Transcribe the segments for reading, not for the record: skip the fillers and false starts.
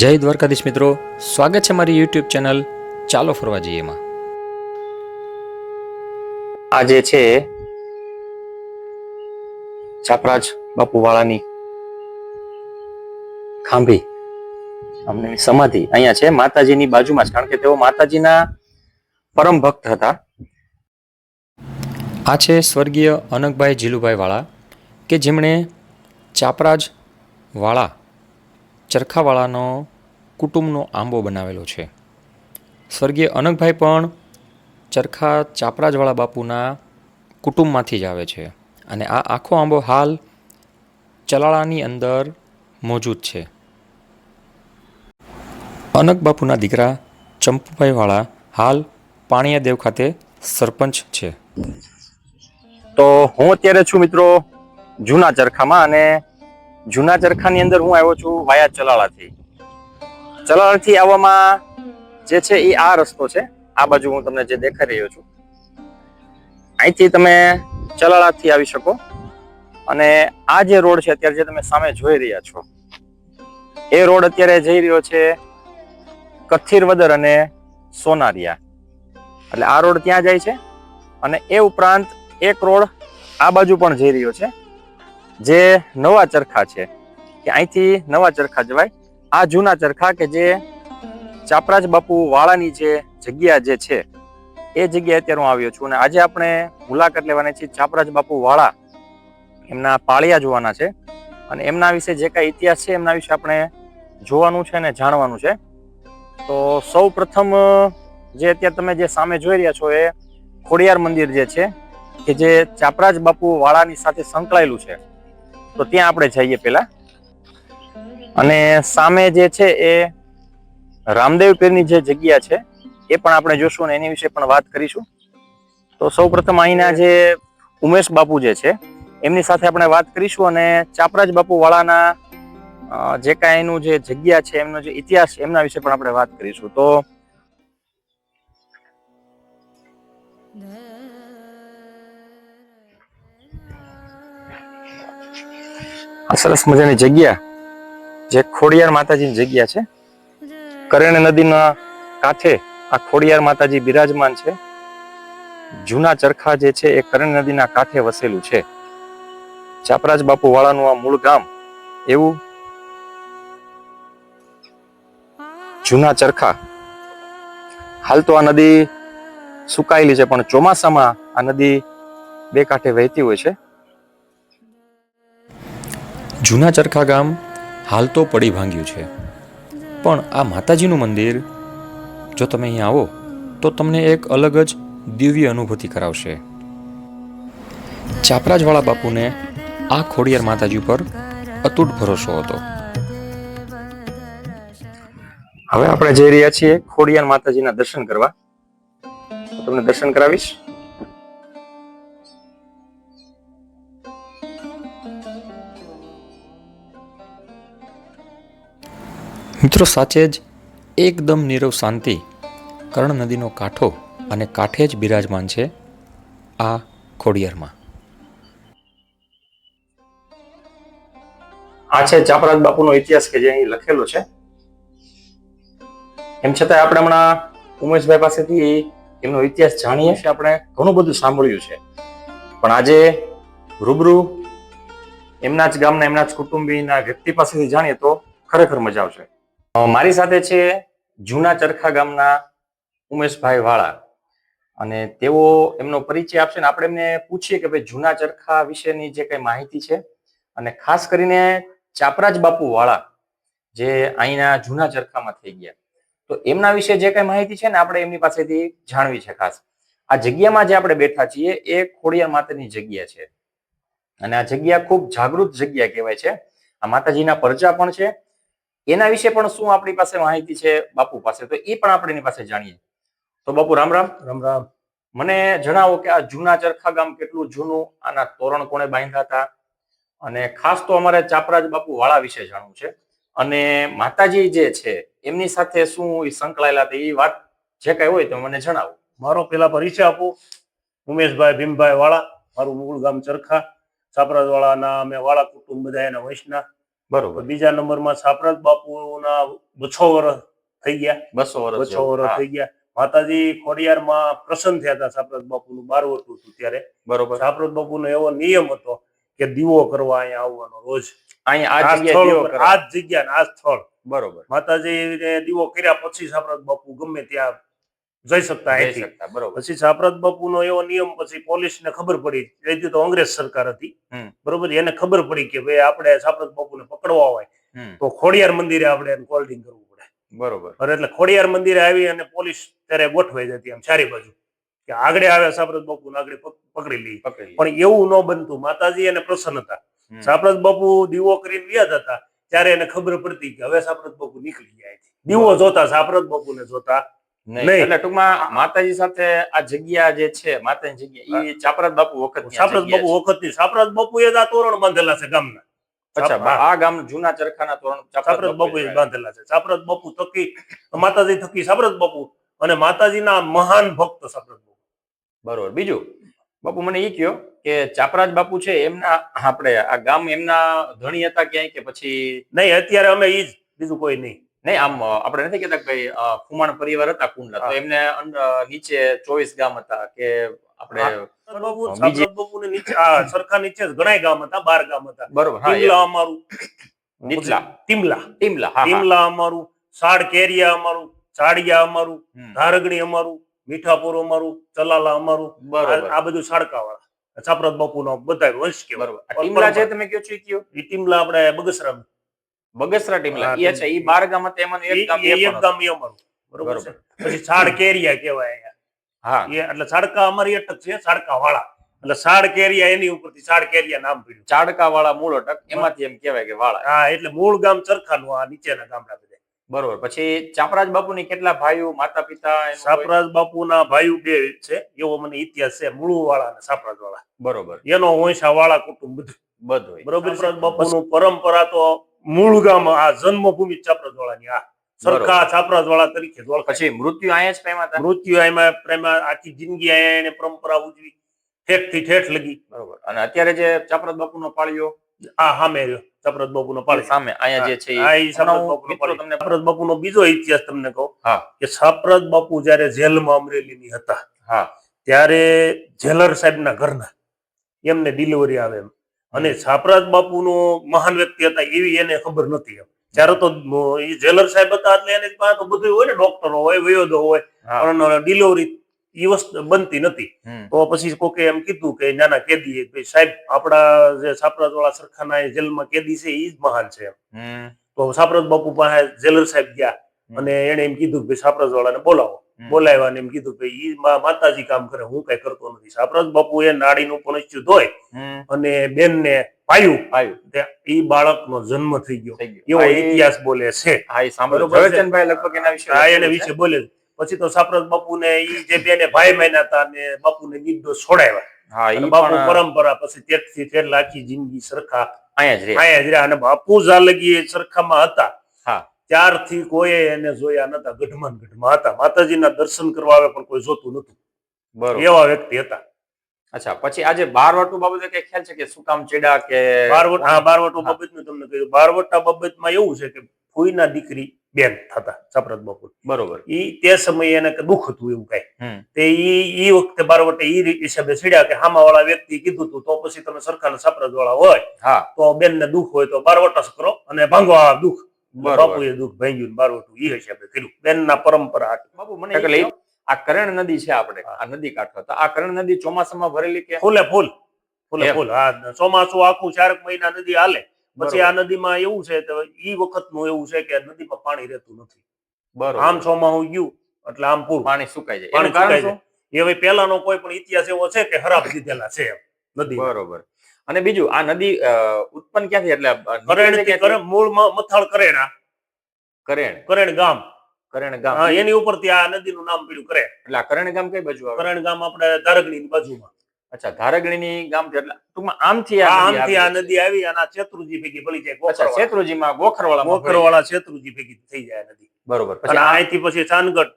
જય દ્વારકાધીશ મિત્રો, સ્વાગત છે મારી યુટ્યુબ ચેનલ ચાલો ફરવા જઈએમાં. આ જે છે ચાપરાજ બાપુવાળાની ખાંભી અમને સમાધિ અહીંયા છે માતાજીની બાજુમાં જ, કારણ કે તેઓ માતાજીના પરમ ભક્ત હતા. આ છે સ્વર્ગીય અનકભાઈ જીલુભાઈ વાળા કે જેમણે ચાપરાજ વાળા ચરખાવાળાનો કુટુંબનો આંબો બનાવેલો છે. સ્વર્ગીય અનકભાઈ પણ ચરખા ચાપરાજવાળા બાપુના કુટુંબમાંથી જ આવે છે અને આ આખો આંબો હાલ ચલાળાની અંદર મોજૂદ છે. અનક બાપુના દીકરા ચંપુભાઈ વાળા હાલ પાણીયા દેવ ખાતે સરપંચ છે. તો હું અત્યારે છું મિત્રો જૂના ચરખામાં, અને જૂના ચરખાની અંદર હું આવ્યો છું વાયા ચલાળાથી. ચલાળાથી આવવામાં જે છે એ આ રસ્તો છે, આ બાજુ હું તમને જે દેખાઈ રહ્યો છું. અહીંથી તમે ચલાળાથી આવી શકો, અને આ જે રોડ છે અત્યારે જે તમે સામે જોઈ રહ્યા છો એ રોડ અત્યારે જઈ રહ્યો છે કથિરવદર અને સોનારિયા, એટલે આ રોડ ત્યાં જાય છે. અને એ ઉપરાંત એક રોડ આ બાજુ પણ જઈ રહ્યો છે જે નવા ચરખા છે, કે અહીંથી નવા ચરખા જવાય. આ જૂના ચરખા કે જે ચાપરાજ બાપુ વાળાની જે જગ્યા જે છે એ જગ્યાએ અત્યારે હું આવ્યો છું, અને આજે આપણે મુલાકાત લેવાની છે ચાપરાજ બાપુ વાળા, એમના પાળિયા જોવાના છે, અને એમના વિશે જે કાંઈ ઇતિહાસ છે એમના વિશે આપણે જોવાનું છે અને જાણવાનું છે. તો સૌ પ્રથમ જે અત્યારે તમે જે સામે જોઈ રહ્યા છો એ ખોડિયાર મંદિર જે છે કે જે ચાપરાજ બાપુ વાળાની સાથે સંકળાયેલું છે, તો ત્યાં આપણે જઈએ પહેલા. અને સામે જે છે એ રામદેવ પીરની જે જગ્યા છે એ પણ આપણે જોશું અને એની વિશે પણ વાત કરીશું. તો સૌ પ્રથમ અહીંના જે ઉમેશ બાપુ જે છે એમની સાથે આપણે વાત કરીશું, અને ચાપરાજ બાપુ વાળાના જે કાંઈ એનું જે જગ્યા છે એમનો જે ઇતિહાસ છે એમના વિશે પણ આપણે વાત કરીશું. તો આ સરસ મજાની જગ્યા જે ખોડિયાર માતાજીની જગ્યા છે. કરેણ નદીના કાંઠે આ ખોડિયાર માતાજી બિરાજમાન છે. જૂના ચરખા જે છે એ કરેણ નદીના કાંઠે વસેલું છે. ચાપરાજ બાપુ વાળાનું આ મૂળ ગામ એવું. જૂના ચરખા હાલ તો આ નદી સુકાયેલી છે, પણ ચોમાસામાં આ નદી બે કાંઠે વહેતી હોય છે. જૂના ચરખા ગામ હાલ તો પડી ભાંગ્યું છે, પણ આ માતાજીનું મંદિર જો તમે અહીં આવો તો તમને એક અલગ જ દિવ્ય અનુભૂતિ કરાવશે. ચાપરાજવાળા બાપુને આ ખોડિયાર માતાજી પર અતૂટ ભરોસો હતો. હવે આપણે જઈ રહ્યા છીએ ખોડિયાર માતાજીના દર્શન કરવા. તમને દર્શન કરાવીશ. મિત્રો, સાચે જ એકદમ નીરવ શાંતિ, કર્ણ નદીનો કાંઠો અને કાંઠે જ બિરાજમાન છે આ ખોડિયારમાં. આ છે ચાપરાજ બાપુનો ઇતિહાસ કે જે અહીં લખેલો છે. એમ છતાં આપણે હમણાં ઉમેશભાઈ પાસેથી એમનો ઇતિહાસ જાણીએ છીએ. આપણે ઘણું બધું સાંભળ્યું છે, પણ આજે રૂબરૂ એમના જ ગામના એમના જ કુટુંબીના વ્યક્તિ પાસેથી જાણીએ તો ખરેખર મજા આવશે. મારી સાથે છે જૂના ચરખા ગામના ઉમેશભાઈ વાળા, અને તેઓ એમનો પરિચય આપશે ને આપણે એમને પૂછીએ કે ભાઈ જૂના ચરખા વિશેની જે કઈ માહિતી છે, અને ખાસ કરીને ચાપરાજ બાપુ વાળા જે અહીંના જૂના ચરખામાં થઈ ગયા, તો એમના વિશે જે કઈ માહિતી છે ને આપણે એમની પાસેથી જાણવી છે. ખાસ આ જગ્યામાં જે આપણે બેઠા છીએ એ ખોડિયાર માતાની જગ્યા છે, અને આ જગ્યા ખૂબ જાગૃત જગ્યા કહેવાય છે. આ માતાજીના પરચા પણ છે, એના વિશે પણ શું આપણી પાસે માહિતી છે બાપુ પાસે, તો એ પણ આપણે એની પાસે જાણીએ. તો બાપુ રામ રામ. રામ રામ. મને જણાવો કે આ જૂના ચરખા ગામ કેટલું જૂનું, આના તોરણ કોણે બાંધ્યા હતા, અને ખાસ તો અમારે ચાપરાજ બાપુ વાળા વિશે જાણવું છે, અને માતાજી જે છે એમની સાથે શું સંકળાયેલા હતા એ વાત જે કઈ હોય તો મને જણાવો. મારો પેલા પરિચય આપું. ઉમેશભાઈ ભીમભાઈ વાળા, મારું મૂળ ગામ ચરખા. ચાપરાજ વાળાના અમે વાળા કુટુંબ બધા એના વંશના. બરોબર. બીજા નંબરમાં છાપરાજ બાપુના 200 વર્ષ થઈ ગયા. 200 વર્ષ 200 વર્ષ થઈ ગયા. માતાજી ખોડિયારમાં પ્રસન્ન થયા હતા છાપરાજ બાપુનું 12 હતું ત્યારે. બરોબર. છાપરાજ બાપુનો એવો નિયમ હતો કે દીવો કરવા અહીંયા આવવાનો રોજ. અહીંયા આ સ્થળ આ જગ્યા આ સ્થળ. બરોબર. માતાજીને દીવો કર્યા પછી છાપરાજ બાપુ ગમે ત્યાં જઈ શકતા હતી. બરોબર. પછી છાપરાજ બાપુનો એવો નિયમ પછી પોલીસને ખબર પડી, એ તો અંગ્રેજ સરકાર હતી બરોબર, એને ખબર પડી કે ભાઈ આપણે છાપરાજ બાપુને પકડવા હોય તો ખોડિયાર મંદિરે આપણે એને કોલ્ડિંગ કરવું પડે. બરોબર. એટલે ખોડિયાર મંદિરે આવી અને પોલીસ ત્યારે ગોઠવાઈ જતી આમ ચારે બાજુ કે આગળ આવે છાપરાજ બાપુ આગળ પકડી લઈ. પણ એવું ન બનતું. માતાજી એને પ્રસન્ન હતા. છાપરાજ બાપુ દીવો કરીને વ્યા હતા ત્યારે એને ખબર પડતી કે હવે છાપરાજ બાપુ નીકળી ગયા. દીવો જોતા છાપરાજ બાપુને જોતા નહીં. એટલે ટૂંકમાં માતાજી સાથે આ જગ્યા જે છે માતાની જગ્યા એ છાપરાજ બાપુ વખત છાપરાજ બાપુ વખતની. છાપરાજ બાપુ એ જ આ તોરણ બાંધેલા છે ગામના. અચ્છા, આ ગામ જૂના ચરખાના તોરણ છાપરાજ બાપુ એ બાંધેલા છે. છાપરાજ બાપુ થકી માતાજી થકી છાપરાજ બાપુ અને માતાજીના મહાન ભક્ત છાપરાજ બાપુ. બરોબર. બીજું બાપુ મને એ કયો કે છાપરાજ બાપુ છે એમના આપણે આ ગામ એમના ધણી હતા ક્યાંય કે પછી? નહીં, અત્યારે અમે ઈ જ, બીજું કોઈ નહીં. નહીં, આમ આપણે નથી કેતા કે ખુમાણ પરિવાર હતા કુંડલા, તો એમને નીચે 24 ગામ હતા કે આપણે બાપુ નીચે સરખા નીચે ઘણા ગામ હતા, 12 ગામ હતા. બરોબર. ટીમલા અમારું, ટીમલા ટીમલા અમારું, સાડ કેરિયા અમારું, ચાડિયા અમારું, ધારગણી અમારું, મીઠાપુર અમારું, ચલાલા અમારું. આ બધું સાડકા વાળા છાપરાજ બાપુ નો બધા વંશ કે. બરોબર. ટીમલા જે તમે કયો છો એ ટીમલા આપણે બગસરા ટીમલા એ છે. એ 12 ગામ હતા એમાંનું એક ગામ એ અમારું. બરોબર છે. પછી સાડ કેરિયા કહેવાય. હા, એટલે સાડકા અમારી અટક છે, સાડકા વાળા. એટલે સાડ કેરિયા એની ઉપરથી સાડ કેરિયા નામ પડ્યું. ચાડકા વાળા મૂળ અટક એમાંથી એમ કહેવાય કે વાળા. હા, એટલે મૂળ ગામ ચરખાનું આ નીચેના ગામડા બધા. બરોબર. પછી છાપરાજ બાપુની કેટલા ભાઈઓ, માતા પિતા? છાપરાજ બાપુના ભાઈઓ 2 છે એવો મને ઇતિહાસ છે. મૂળ વાળા અને છાપરાજ વાળા. બરોબર. એનો વંશા વાળા કુટુંબ બધું. બરોબર. છાપરાજ બાપુનું પરંપરા તો મૂળ ગામ આ જન્મભૂમિ છાપરાજ વાળાની આ સરખા છાપરાજ વાળા તરીકે ઓળખાય. પછી મૃત્યુ અહીંયા જ પ્રેમા હતા. મૃત્યુ અહીંયા પ્રેમા આખી જિંદગી અહીંયા એને પરંપરા ઉજવી ઠેઠ થી ઠેઠ લગી. બરોબર. અને અત્યારે જે છાપરાજ બાપુનો પાળ્યો આ સામે રહ્યો છાપરાજ બાપુનો પાળ્યો સામે અહીંયા જે છે છાપરાજ બાપુનો બીજો ઇતિહાસ તમને કહું કે છાપરાજ બાપુ જયારે જેલમાં અમરેલીની હતા ત્યારે જેલર સાહેબના ઘરના એમને ડિલિવરી આવે એમ, અને છાપરાજ બાપુનો મહાન વ્યક્તિ હતા એવી એને ખબર નથી. એમ ત્યારે તો જેલર સાહેબ હતા એટલે એની પાસે તો બધું હોય ને, ડોક્ટરો હોય, વૈદ્યો હોય, પણ ડિલિવરી એ વસ્તુ બનતી નથી. તો પછી કોકે એમ કીધું કે નાના કેદી સાહેબ આપડા જે છાપરાજ વાળા સરખાના જેલમાં કેદી છે એ જ મહાન છે. તો છાપરાજ બાપુ પાસે જેલર સાહેબ ગયા અને એને એમ કીધું કે છાપરાજ વાળાને બોલાવો. બોલાવ્યા ને એમ કીધું કે ઈ માતાજી કામ કરે, હું કઈ કરતો નથી. છાપરાજ બાપુ એ નાડીનું પનસ્યું ધોય અને બેન ને પાયું, ઈ બાળકનો જન્મ થઈ ગયો એવો ઇતિહાસ બોલે છે. એને વિશે બોલે. પછી તો છાપરાજ બાપુને ઈ જે બેને ભાઈ માન્યા હતા ને બાપુને નિર્દોષ છોડાવ્યા. બાપુ પરંપરા પછી તેથી ઠેર આખી જિંદગી સરખા અહીંયા જ રહ્યા. અને બાપુ જાલગી સરખામાં હતા ત્યારથી કોઈ એને જોયા નતા. ગઢમાં હતા. માતાજીના દર્શન કરવા આવે પણ કોઈ જોતું નતું. એવા વ્યક્તિ હતા. અચ્છા, પછી આજે બારવટુ બાબતે કઈ ખ્યાલ છે કે શું કામ ચેડા કે બારવટુ બાબતનું તમને કહ્યું. બારવટા બાબતમાં એવું છે કે ફૂઈના દીકરી બેન થતા છાપરાજ બાપુ. બરોબર. ઈ તે સમયે એને દુઃખ હતું એવું કઈ. તે ઈ વખતે બારવટે ઈ હિસાબે છેડ્યા કે હામા વાળા વ્યક્તિ કીધું હતું તો પછી તમે સરખાના છાપરાજ વાળા હોય તો બેન ને દુઃખ હોય તો બારવટા કરો અને ભાંગવા દુઃખ. બાપુએ દુઃખ ભાંગ્યું બારવટું ઈ હિસાબે કર્યું. બેન ના પરંપરા. બાપુ મને આ કરણ નદી છે, આપણે આ નદી કાંઠો હતા, આ કરણ નદી ચોમાસામાં ભરેલી કે ફૂલ? હા, ચોમાસું આખું 4 મહિના નદી હાલે. પછી આ નદીમાં એવું છે તો ઈ વખતનું એવું છે કે નદીમાં પાણી રહેતું નથી. આમ ચોમાસું ગયું એટલે આમ પૂરું પાણી સુકાઈ જાય. એ પેલાનો કોઈ પણ ઇતિહાસ એવો છે કે ખરાબ દીધેલા છે નદી. બરોબર. અને બીજું આ નદી ઉત્પન્ન ક્યાંથી? એટલે મૂળ મથાળ કરેણ ગામ. એની ઉપરથી આ નદીનું નામ પડ્યું કરેણ. એટલે આ કરેણ ગામ કઈ બાજુ આવે? કરેણ ગામ આપણે ધારગણીની બાજુમાં. અચ્છા, ધારગણીની ગામ છે. એટલે ટૂંકમાં આમથી આ નદી આવી અને શેત્રુજી ભેગી ભળી જાય. શેત્રુજીમાં ગોખરવાળા શેત્રુજી ભેગી થઈ જાય નદી. બરોબર. પછી અહીંથી પછી ચાંદગઢ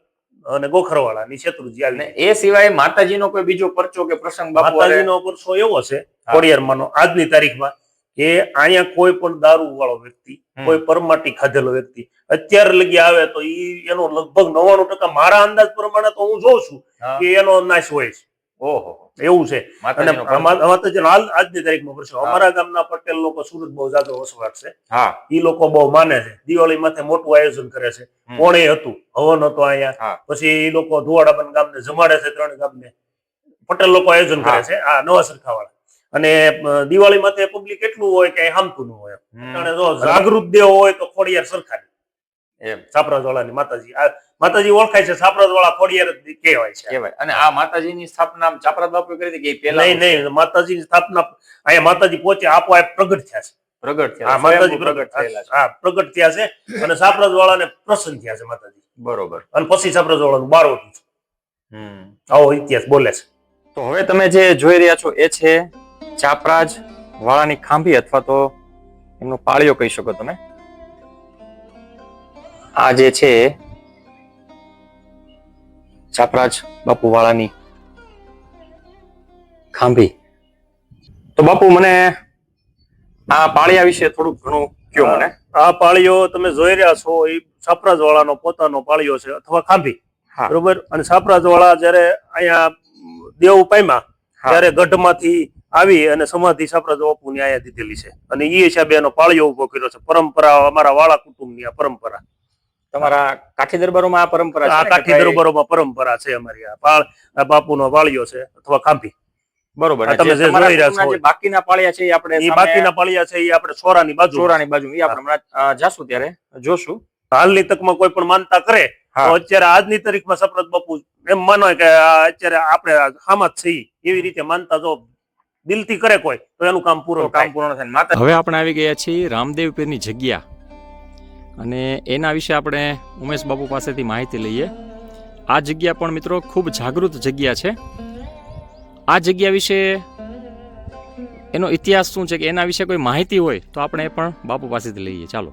અને ગોખરવાળા ની શેત્રુજી આવી. એ સિવાય માતાજીનો કોઈ બીજો પરચો કે પ્રસંગ? માતાજીનો પરચો એવો છે ખોડિયારમાંનો આજની તારીખમાં કે અહીંયા કોઈ પણ દારૂ વાળો વ્યક્તિ, કોઈ પરમાટી ખાધેલો વ્યક્તિ અત્યારે લગી આવે તો એનો લગભગ 99% મારા અંદાજ પ્રમાણે તો હું જોઉં છું કે એનો નાશ હોય છે. ઓહો, એવું છે. અને માતાજી આજની તારીખમાં પ્રશ્ન, અમારા ગામના પટેલ લોકો સુરત બહુ જાજો વસવાટ છે. ઈ લોકો બહુ માને છે. દિવાળી માથે મોટું આયોજન કરે છે. કોણે હતું, હવન હતો અહીંયા. પછી ઈ લોકો ધુવાડાબન ગામને જમાડે છે, 3 ગામને પટેલ લોકો આયોજન કરે છે. આ નવા સરખાવાળા. અને દિવાળી માથે પબ્લિક એટલું હોય કે હામતું ન હોય. જો જાગૃત દેવ હોય તો ખોડિયાર સરખાની એમ છાપરાજવાળાની માતાજી ઓળખાય છે. છાપરાજવાળા ખોડિયાર જ કહેવાય. અને આ માતાજીની સ્થાપના છાપરાજ બાપુએ કરી હતી કે પહેલા? નહીં, માતાજીની સ્થાપના અહીંયા માતાજી પોતે આપોઆપ પ્રગટ થયા છે. માતાજી પ્રગટ થયા છે અને છાપરાજવાળાને પ્રસન્ન થયા છે માતાજી. બરોબર. અને પછી છાપરાજવાળાનું બારોટું છે. આવો ઇતિહાસ બોલે છે. તો હવે તમે જે જોઈ રહ્યા છો એ છે છાપરાજ વાળાની ખાંભી, અથવા તો એમનો પાળિયો કહી શકો તમે. આ જે છે છાપરાજ બાપુ વાળાની ખાંભી. તો બાપુ મને આ પાળિયા વિશે થોડુંક ઘણું કયો મને. આ પાળિયો તમે જોઈ રહ્યા છો એ છાપરાજ વાળાનો પોતાનો પાળિયો છે અથવા ખાંભી. બરોબર. અને છાપરાજ વાળા જયારે અહીંયા દેવ પામ્યા ત્યારે ગઢમાંથી આવી અને સમાધિ છાપરાજ બાપુની અહીંયા દીધેલી છે. અને એ હિસાબે એનો પાળિયો ઉભો કર્યો છે. પરંપરા અમારા વાળા કુટુંબની આ પરંપરા. તમારા કાઠી દરબારોમાં આ પરંપરા છે? કાઠી દરબારોમાં પરંપરા છે અમારી. આ બાપુનો પાળિયો છે અથવા ખાંભી. બરોબર. તમે જે જોઈ રહ્યા છો બાકીના પાળિયા છે એ આપણે બાકીના પાળિયા છે એ આપણે સોરાની બાજુ એ આપણે જાશું ત્યારે જોશું. હાલની તકમાં કોઈ પણ માનતા કરે તો અત્યારે આજની તારીખમાં છાપરાજ બાપુ એમ માનો કે અત્યારે આપણે આમાં જ છીએ એવી રીતે માનતા જો દિલથી કરે કોઈ તો એનું કામ પૂરું થાય. હવે આપણે આવી ગયા છીએ રામદેવ પીરની જગ્યા, અને એના વિશે આપણે ઉમેશ બાપુ પાસેથી માહિતી લઈએ. આ જગ્યા પણ મિત્રો ખૂબ જાગૃત જગ્યા છે. આ જગ્યા વિશે એનો ઇતિહાસ શું છે કે એના વિશે કોઈ માહિતી હોય તો આપણે એ પણ બાપુ પાસેથી લઈએ. ચાલો.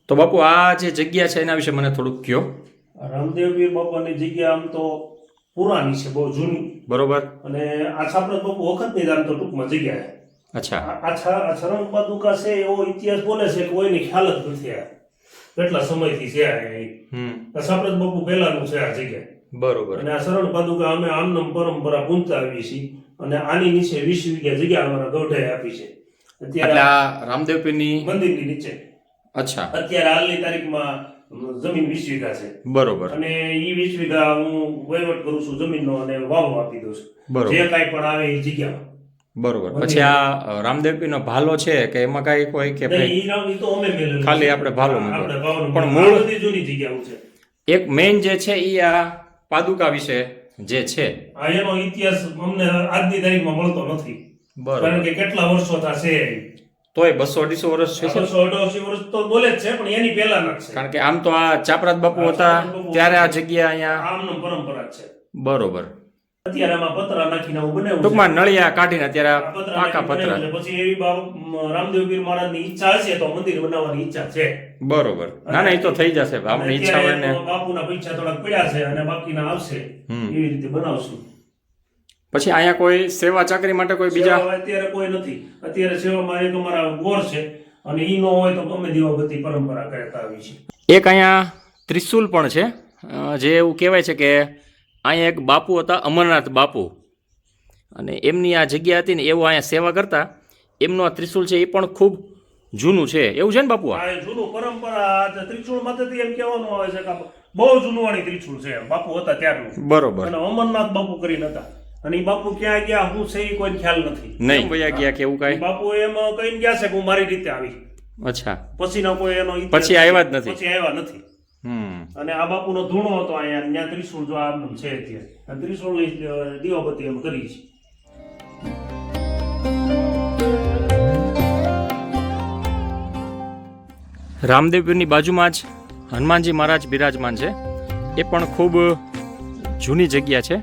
તો બાપુ આ જે જગ્યા છે એના વિશે મને થોડુંક કયો. રામદેવ પીર બાપાની જગ્યા આમ તો પુરાણી છે, બહુ જૂની. બરોબર. અને આ છાપરાજ બાપુ વખતની આમ તો ટૂંકમાં જગ્યા છે. અચ્છા. આ શરણ પાદુકા છે એવો ઇતિહાસ બોલે છે કે કોઈની ખ્યાલ જ નથી આ કેટલા સમયથી છે. આ છાપરાજ બાપુ પહેલાનું છે આ જગ્યા. બરોબર. અને આ શરણ પાદુકા અમે આમનામ પરંપરા પૂંજતા આવીએ છીએ. અને આની નીચે 20 વીઘા જગ્યા અમારા ગૌઢાએ આપી છે અત્યારે રામદેવ પીરની મંદિરની નીચે. અચ્છા. અત્યારે હાલની તારીખમાં જમીન 20 વીઘા છે. બરોબર. અને એ 20 વીઘા હું વહીવટ કરું છું જમીનનો અને વાવ આપી દઉં છું. બરોબર. જે કાંઈ પણ આવે એ જગ્યામાં. બરોબર. પછી આ રામદેવ પીરનો ભાલો છે કે એમાં કાંઈ કોઈ કે ઈ તો અમે મેલેલું ખાલી આપણે ભાલો મૂકો. પણ મૂળ બધી જૂની જગ્યાઓ છે. એક મેઇન જે છે ઈ આ પાદુકા વિશે જે છે આ એનો ઇતિહાસ અમને આજની તારીખમાં મળતો નથી. બરોબર. કારણ કે કેટલા વર્ષો થશે તોય 200-250 વર્ષ છે. 200-250 વર્ષ તો બોલે જ છે, પણ એની પહેલાના જ છે. કારણ કે આમ તો આ ચાપરાજ બાપુ હતા ત્યારે આ જગ્યા અહીંયા આમનો પરંપરા છે. બરોબર. અત્યારે આમાં પતરા નાખીને આવું બનાવ્યું છે. ટૂંકમાં નળિયા કાઢીને અત્યારે પાકા પતરા. પછી એવી રામદેવ પીર મહારાજની ઈચ્છા હશે તો મંદિર બનાવવાની ઈચ્છા છે. બરોબર. ના ના, એ તો થઈ જશે. આપણી ઈચ્છા હોય ને બાપુના પૈસા થોડાક પડ્યા છે અને બાકીના આવશે એવી રીતે બનાવશું. પછી અહીંયા કોઈ સેવા ચાકરી માટે કોઈ બીજા અત્યારે કોઈ નથી. અત્યારે સેવામાં એક અમારા ગોર છે અને ઈ નો હોય તો ગમે તેવા બધી પરંપરા કરતા આવી છે. એક અહીંયા ત્રિશુલ પણ છે, જે એવું કહેવાય છે કે અહીંયા એક બાપુ હતા, અમરનાથ બાપુ, અને એમની આ જગ્યા હતી ને એવું અહીંયા સેવા કરતા. એમનું આ ત્રિશુલ છે એ પણ ખૂબ જૂનું છે, એવું છે ને બાપુ? આ જૂનું પરંપરા ત્રિશુળ માંથી એમ કહેવાનું આવે છે કે બહુ જૂનું વાળી ત્રિશુળ છે બાપુ હતા ત્યારનું. બરોબર. અને અમરનાથ બાપુ કરીને હતા. અને એ બાપુ ક્યાં ગયા હું છે એ કોઈ ખ્યાલ નથી. નહીં વયા ગયા કે એવું કાંઈ? બાપુ એમ કહીને ગયા છે કે હું મારી રીતે આવી. અચ્છા. પછીનો કોઈ એનો પછી આવ્યા જ નથી. પછી આવ્યા નથી. અને આ બાપુનો ધૂણો હતો અહીંયા, ત્યાં ત્રિશુળ જો આમ છે અત્યારે ત્રિશુળ દીવાબત્તી એમ કરી છે. રામદેવ પીરની બાજુમાં જ હનુમાનજી મહારાજ બિરાજમાન છે. એ પણ ખૂબ જૂની જગ્યા છે.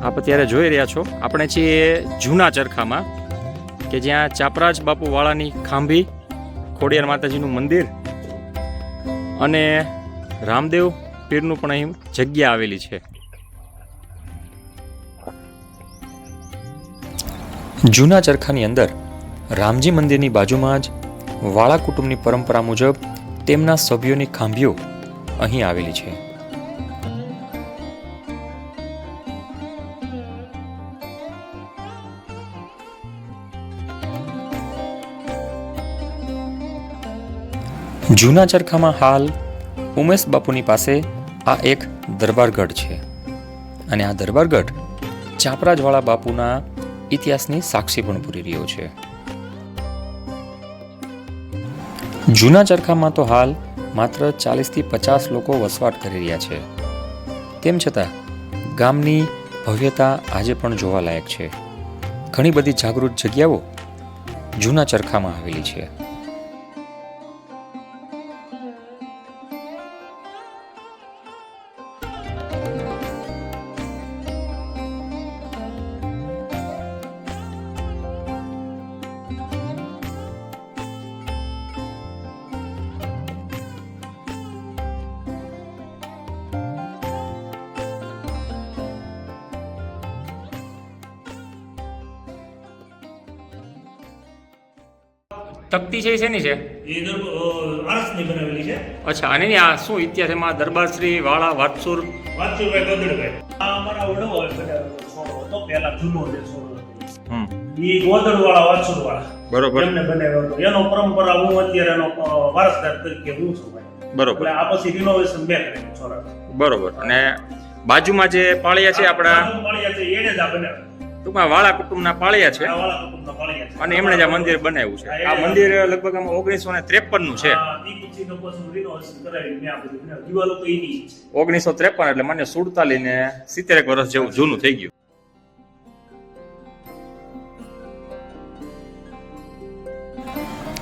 આપ અત્યારે જોઈ રહ્યા છો, આપણે છીએ જૂના ચરખામાં, કે જ્યાં ચાપરાજ બાપુ વાળાની ખાંભી, ખોડિયાર માતાજીનું મંદિર અને રામદેવ પીરનું પણ અહીં જગ્યા આવેલી છે. જૂના ચરખાની અંદર રામજી મંદિરની બાજુમાં જ વાળા કુટુંબની પરંપરા મુજબ તેમના સભ્યોની ખાંભીઓ અહીં આવેલી છે. જૂના ચરખામાં હાલ ઉમેશ બાપુની પાસે આ એક દરબારગઢ છે અને આ દરબારગઢ ચાપરાજવાળા બાપુના ઇતિહાસની સાક્ષી પણ પૂરી રહ્યો છે. જૂના ચરખામાં તો હાલ માત્ર 40થી 50 લોકો વસવાટ કરી રહ્યા છે. તેમ છતાં ગામની ભવ્યતા આજે પણ જોવાલાયક છે. ઘણી બધી જાગૃત જગ્યાઓ જૂના ચરખામાં આવેલી છે. તકતી છે એ શેની છે? એ આરસની બનાવેલી છે. અચ્છા, અને આ શું ઇતિહાસ એમાં? દરબાર શ્રી વાળા વાતસુર વાતસુરભાઈ ગોદડભાઈ, આ અમારા વડો છોડો હતો, પહેલા જૂનો જે છોડો હતો, એ ગોદડવાળા વાતસુરવાળા બરોબર એમને બનાવ્યો હતો. એનો પરંપરા હું અત્યારે એનો વારસદાર તરીકે હું છું ભાઈ. બરોબર. એટલે આ પછી રિનોવેશન મેં કર્યું છોરા. બરોબર. અને બાજુમાં જે પાળિયા છે આપણા પાળિયા છે એને જ આ બનાવ્યું. ટૂંકમાં વાળા કુટુંબના પાળિયા છે આ વાળા કુટુંબના પાળિયા છે. અને એમણે જ આ મંદિર બનાવ્યું છે. આ મંદિર લગભગ આમાં 1953 નું છે. હા, ઈ પછીનો પછી રિનોવેશન કરાવી મેં આ બધું બનાવ્યું. દિવાલો તો એની જ છે. 1953 એટલે મને 47 ને 70 વર્ષ જેવું જૂનું થઈ ગયું.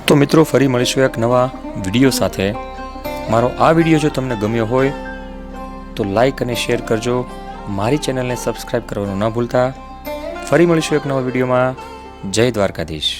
તો મિત્રો, ફરી મળીશું એક નવા વિડીયો સાથે. મારો આ વિડીયો જો તમને ગમ્યો હોય તો લાઈક અને શેર કરજો. મારી ચેનલને સબસ્ક્રાઈબ કરવાનું ન ભૂલતા. ફરી મળીશું એક નવા વિડીયોમાં. જય દ્વારકાધીશ.